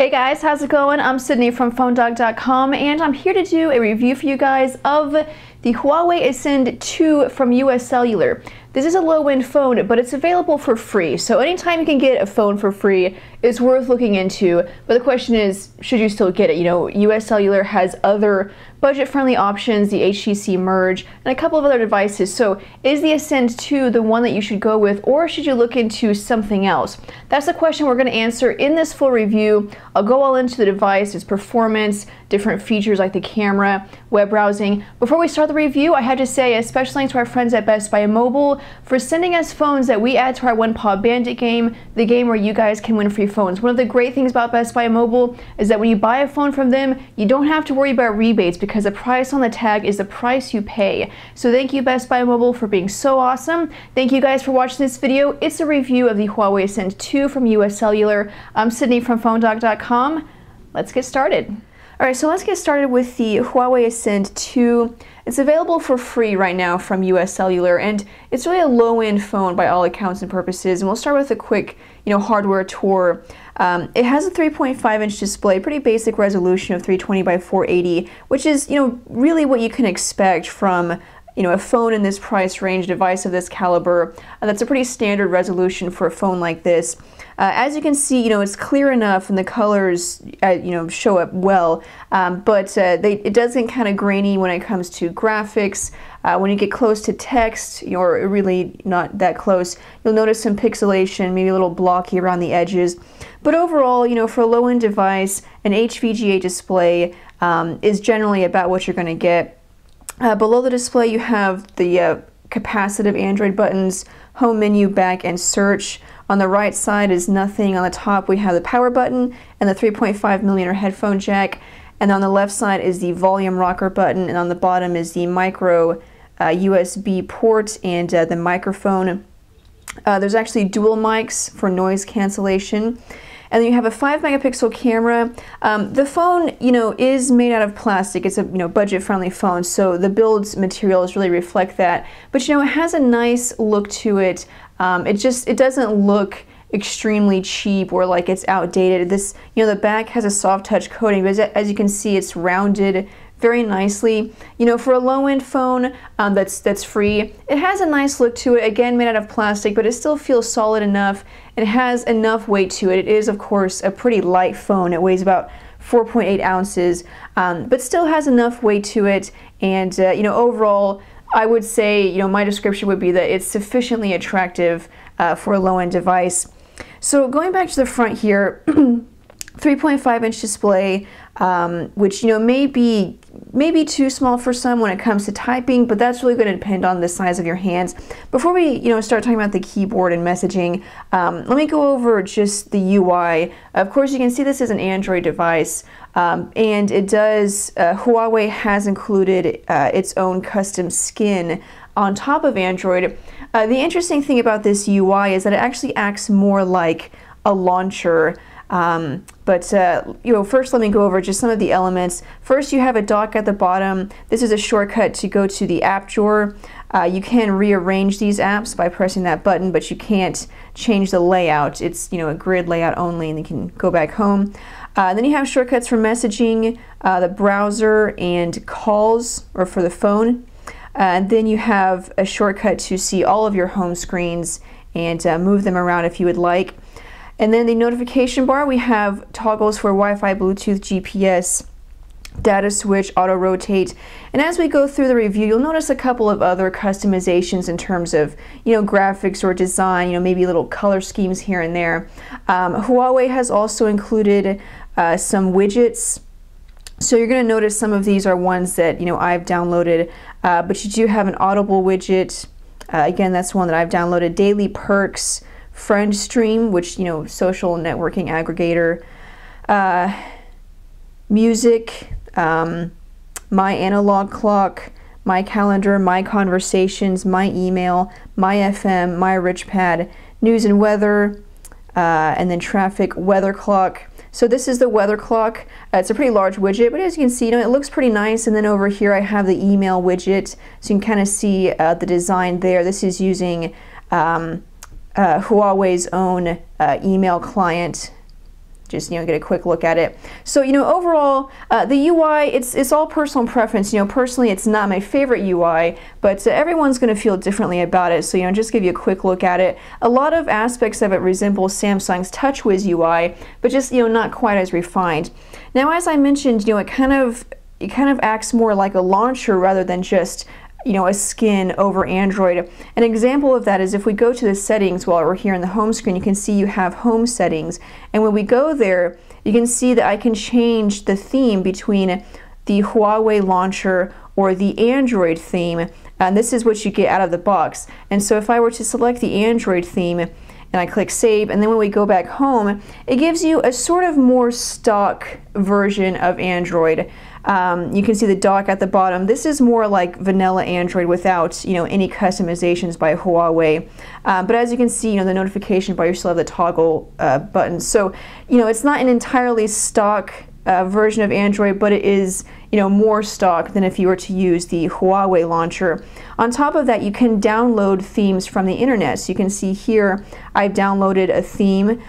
Hey guys, how's it going? I'm Sydney from PhoneDog.com and I'm here to do a review for you guys of the Huawei Ascend II from US Cellular. This is a low-end phone, but it's available for free. So anytime you can get a phone for free, it's worth looking into. But the question is, should you still get it? You know, US Cellular has other budget-friendly options, the HTC Merge, and a couple of other devices. So is the Ascend II the one that you should go with, or should you look into something else? That's the question we're going to answer in this full review. I'll go all into the device, its performance, different features like the camera, web browsing. Before we start the review, I have to say a special thanks to our friends at Best Buy Mobile for sending us phones that we add to our One Paw Bandit game, the game where you guys can win free phones. One of the great things about Best Buy Mobile is that when you buy a phone from them, you don't have to worry about rebates because the price on the tag is the price you pay. So thank you Best Buy Mobile for being so awesome. Thank you guys for watching this video. It's a review of the Huawei Ascend II from US Cellular. I'm Sydney from PhoneDog.com. Let's get started. Alright, so let's get started with the Huawei Ascend II. It's available for free right now from US Cellular, and it's really a low-end phone by all accounts and purposes. And we'll start with a quick, hardware tour. It has a 3.5-inch display, pretty basic resolution of 320 by 480, which is, really what you can expect from a phone in this price range, device of this caliber. That's a pretty standard resolution for a phone like this. As you can see, it's clear enough and the colors, show up well, but it does get kind of grainy when it comes to graphics. When you get close to text, or really not that close, you'll notice some pixelation, maybe a little blocky around the edges. But overall, for a low-end device, an HVGA display is generally about what you're going to get. Below the display you have the capacitive Android buttons, home menu, back, and search. On the right side is nothing. On the top we have the power button and the 3.5mm headphone jack. And on the left side is the volume rocker button, and on the bottom is the micro USB port and the microphone. There's actually dual mics for noise cancellation. And then you have a 5-megapixel camera. The phone, is made out of plastic. It's a, budget-friendly phone, so the build materials really reflect that. But, it has a nice look to it. It doesn't look extremely cheap or like it's outdated. This, the back has a soft touch coating, but as you can see, it's rounded very nicely. For a low-end phone that's free, it has a nice look to it. Again, made out of plastic, but it still feels solid enough. It has enough weight to it. It is, of course, a pretty light phone. It weighs about 4.8 ounces, but still has enough weight to it. And, overall, I would say, my description would be that it's sufficiently attractive for a low-end device. So going back to the front here, 3.5-inch display, which may be too small for some when it comes to typing, but that's really going to depend on the size of your hands. Before we start talking about the keyboard and messaging, let me go over just the UI. Of course, you can see this is an Android device, and it does Huawei has included its own custom skin on top of Android. The interesting thing about this UI is that it actually acts more like a launcher. First let me go over just some of the elements. First, you have a dock at the bottom. This is a shortcut to go to the app drawer. You can rearrange these apps by pressing that button, but you can't change the layout. It's a grid layout only, and you can go back home. Then you have shortcuts for messaging, the browser, and calls, or for the phone. And then you have a shortcut to see all of your home screens and move them around if you would like. And then the notification bar, we have toggles for Wi-Fi, Bluetooth, GPS, data switch, auto rotate. And as we go through the review, you'll notice a couple of other customizations in terms of, graphics or design, maybe little color schemes here and there. Huawei has also included some widgets. So you're going to notice some of these are ones that, I've downloaded, but you do have an Audible widget. Again, that's one that I've downloaded. Daily perks, Friend Stream, which, social networking aggregator, music, my analog clock, my calendar, my conversations, my email, my FM, my rich pad, news and weather, and then traffic, weather clock. So this is the weather clock. It's a pretty large widget, but as you can see, it looks pretty nice. And then over here I have the email widget, so you can kind of see the design there. This is using Huawei's own email client just get a quick look at it. So overall, the UI, it's all personal preference. Personally, it's not my favorite UI, but everyone's going to feel differently about it. So just give you a quick look at it. A lot of aspects of it resemble Samsung's TouchWiz UI, but just not quite as refined. Now, as I mentioned, it kind of acts more like a launcher rather than just a skin over Android. An example of that is if we go to the settings while we're here in the home screen, you can see you have home settings, and when we go there, you can see that I can change the theme between the Huawei launcher or the Android theme, and this is what you get out of the box. And so if I were to select the Android theme and I click save, and then when we go back home, it gives you a sort of more stock version of Android. You can see the dock at the bottom. This is more like vanilla Android without any customizations by Huawei. But as you can see, the notification bar, you still have the toggle button. So it's not an entirely stock version of Android, but it is more stock than if you were to use the Huawei launcher. On top of that, you can download themes from the internet. So you can see here I've downloaded a theme.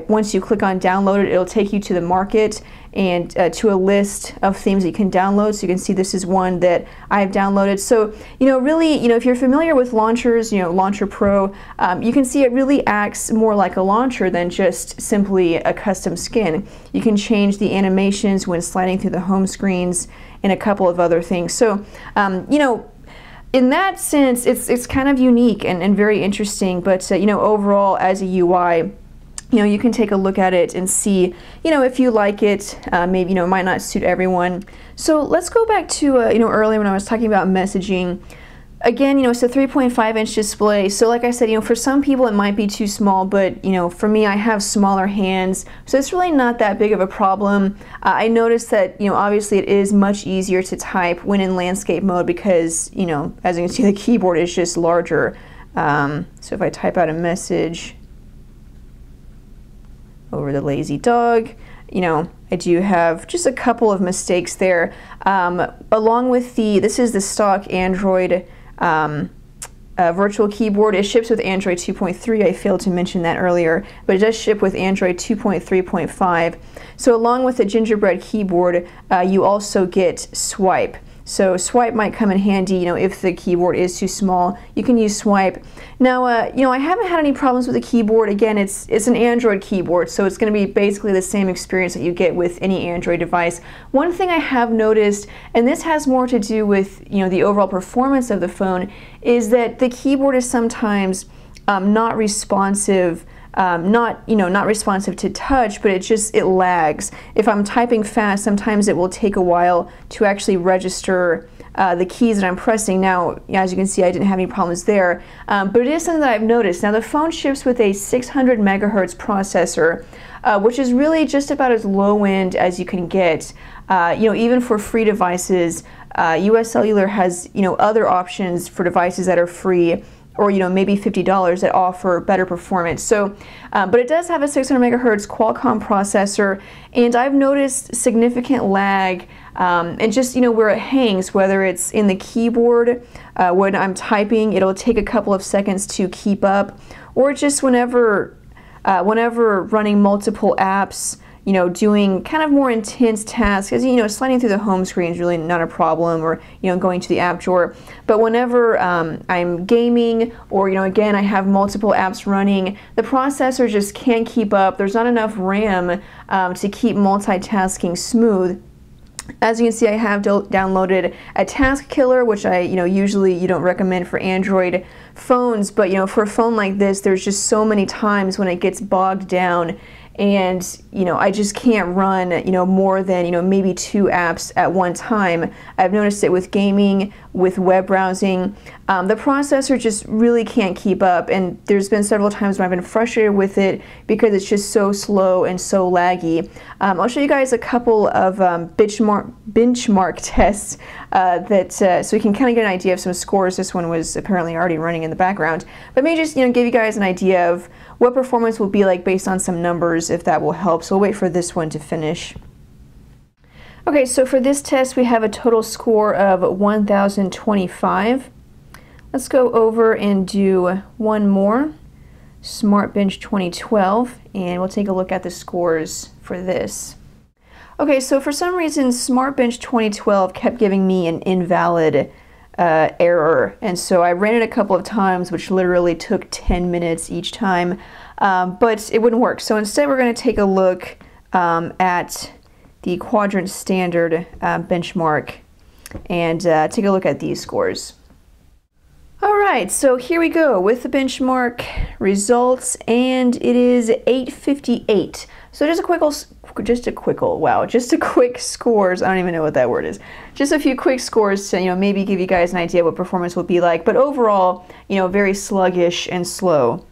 Once you click on download it, it'll take you to the market and to a list of themes that you can download. So you can see this is one that I've downloaded. So really, if you're familiar with launchers, Launcher Pro, you can see it really acts more like a launcher than just simply a custom skin. You can change the animations when sliding through the home screens and a couple of other things. So in that sense, it's kind of unique and very interesting. But overall, as a UI, you can take a look at it and see, if you like it. Maybe, it might not suit everyone. So let's go back to, earlier when I was talking about messaging. Again, it's a 3.5-inch display. So like I said, for some people it might be too small, but, for me, I have smaller hands. So it's really not that big of a problem. I noticed that, obviously it is much easier to type when in landscape mode because, as you can see, the keyboard is just larger. So if I type out a message over the lazy dog, I do have just a couple of mistakes there. Along with this is the stock Android virtual keyboard. It ships with Android 2.3. I failed to mention that earlier, but it does ship with Android 2.3.5. So along with the gingerbread keyboard, you also get swipe. So swipe might come in handy, if the keyboard is too small, you can use swipe. Now, I haven't had any problems with the keyboard. Again, it's an Android keyboard, so it's going to be basically the same experience that you get with any Android device. One thing I have noticed, and this has more to do with, the overall performance of the phone, is that the keyboard is sometimes not responsive. Not responsive to touch, but it lags. If I'm typing fast, sometimes it will take a while to actually register the keys that I'm pressing. Now, as you can see, I didn't have any problems there, but it is something that I've noticed. Now, the phone ships with a 600 megahertz processor, which is really just about as low end as you can get. Even for free devices, US Cellular has other options for devices that are free, or maybe $50 that offer better performance. So, but it does have a 600 megahertz Qualcomm processor, and I've noticed significant lag, and just where it hangs, whether it's in the keyboard when I'm typing, it'll take a couple of seconds to keep up, or just whenever running multiple apps. Doing kind of more intense tasks, as sliding through the home screen is really not a problem, or going to the app drawer. But whenever I'm gaming, or again, I have multiple apps running, the processor just can't keep up. There's not enough RAM to keep multitasking smooth. As you can see, I have downloaded a task killer, which I usually you don't recommend for Android phones, but for a phone like this, there's just so many times when it gets bogged down. And I just can't run more than maybe 2 apps at one time. I've noticed it with gaming, with web browsing. The processor just really can't keep up, and there's been several times when I've been frustrated with it because it's just so slow and so laggy. I'll show you guys a couple of benchmark tests so we can kind of get an idea of some scores. This one was apparently already running in the background, but maybe just give you guys an idea of what performance will be like based on some numbers, if that will help. So we'll wait for this one to finish. Okay, so for this test we have a total score of 1025. Let's go over and do one more. Smart Bench 2012, and we'll take a look at the scores for this. Okay, so for some reason, Smart Bench 2012 kept giving me an invalid error, and so I ran it a couple of times, which literally took 10 minutes each time, but it wouldn't work. So instead, we're going to take a look at the Quadrant standard benchmark and take a look at these scores. All right, so here we go with the benchmark results, and it is 858. So just a quick scores. I don't even know what that word is. Just a few quick scores to, maybe give you guys an idea what performance will be like. But overall, very sluggish and slow.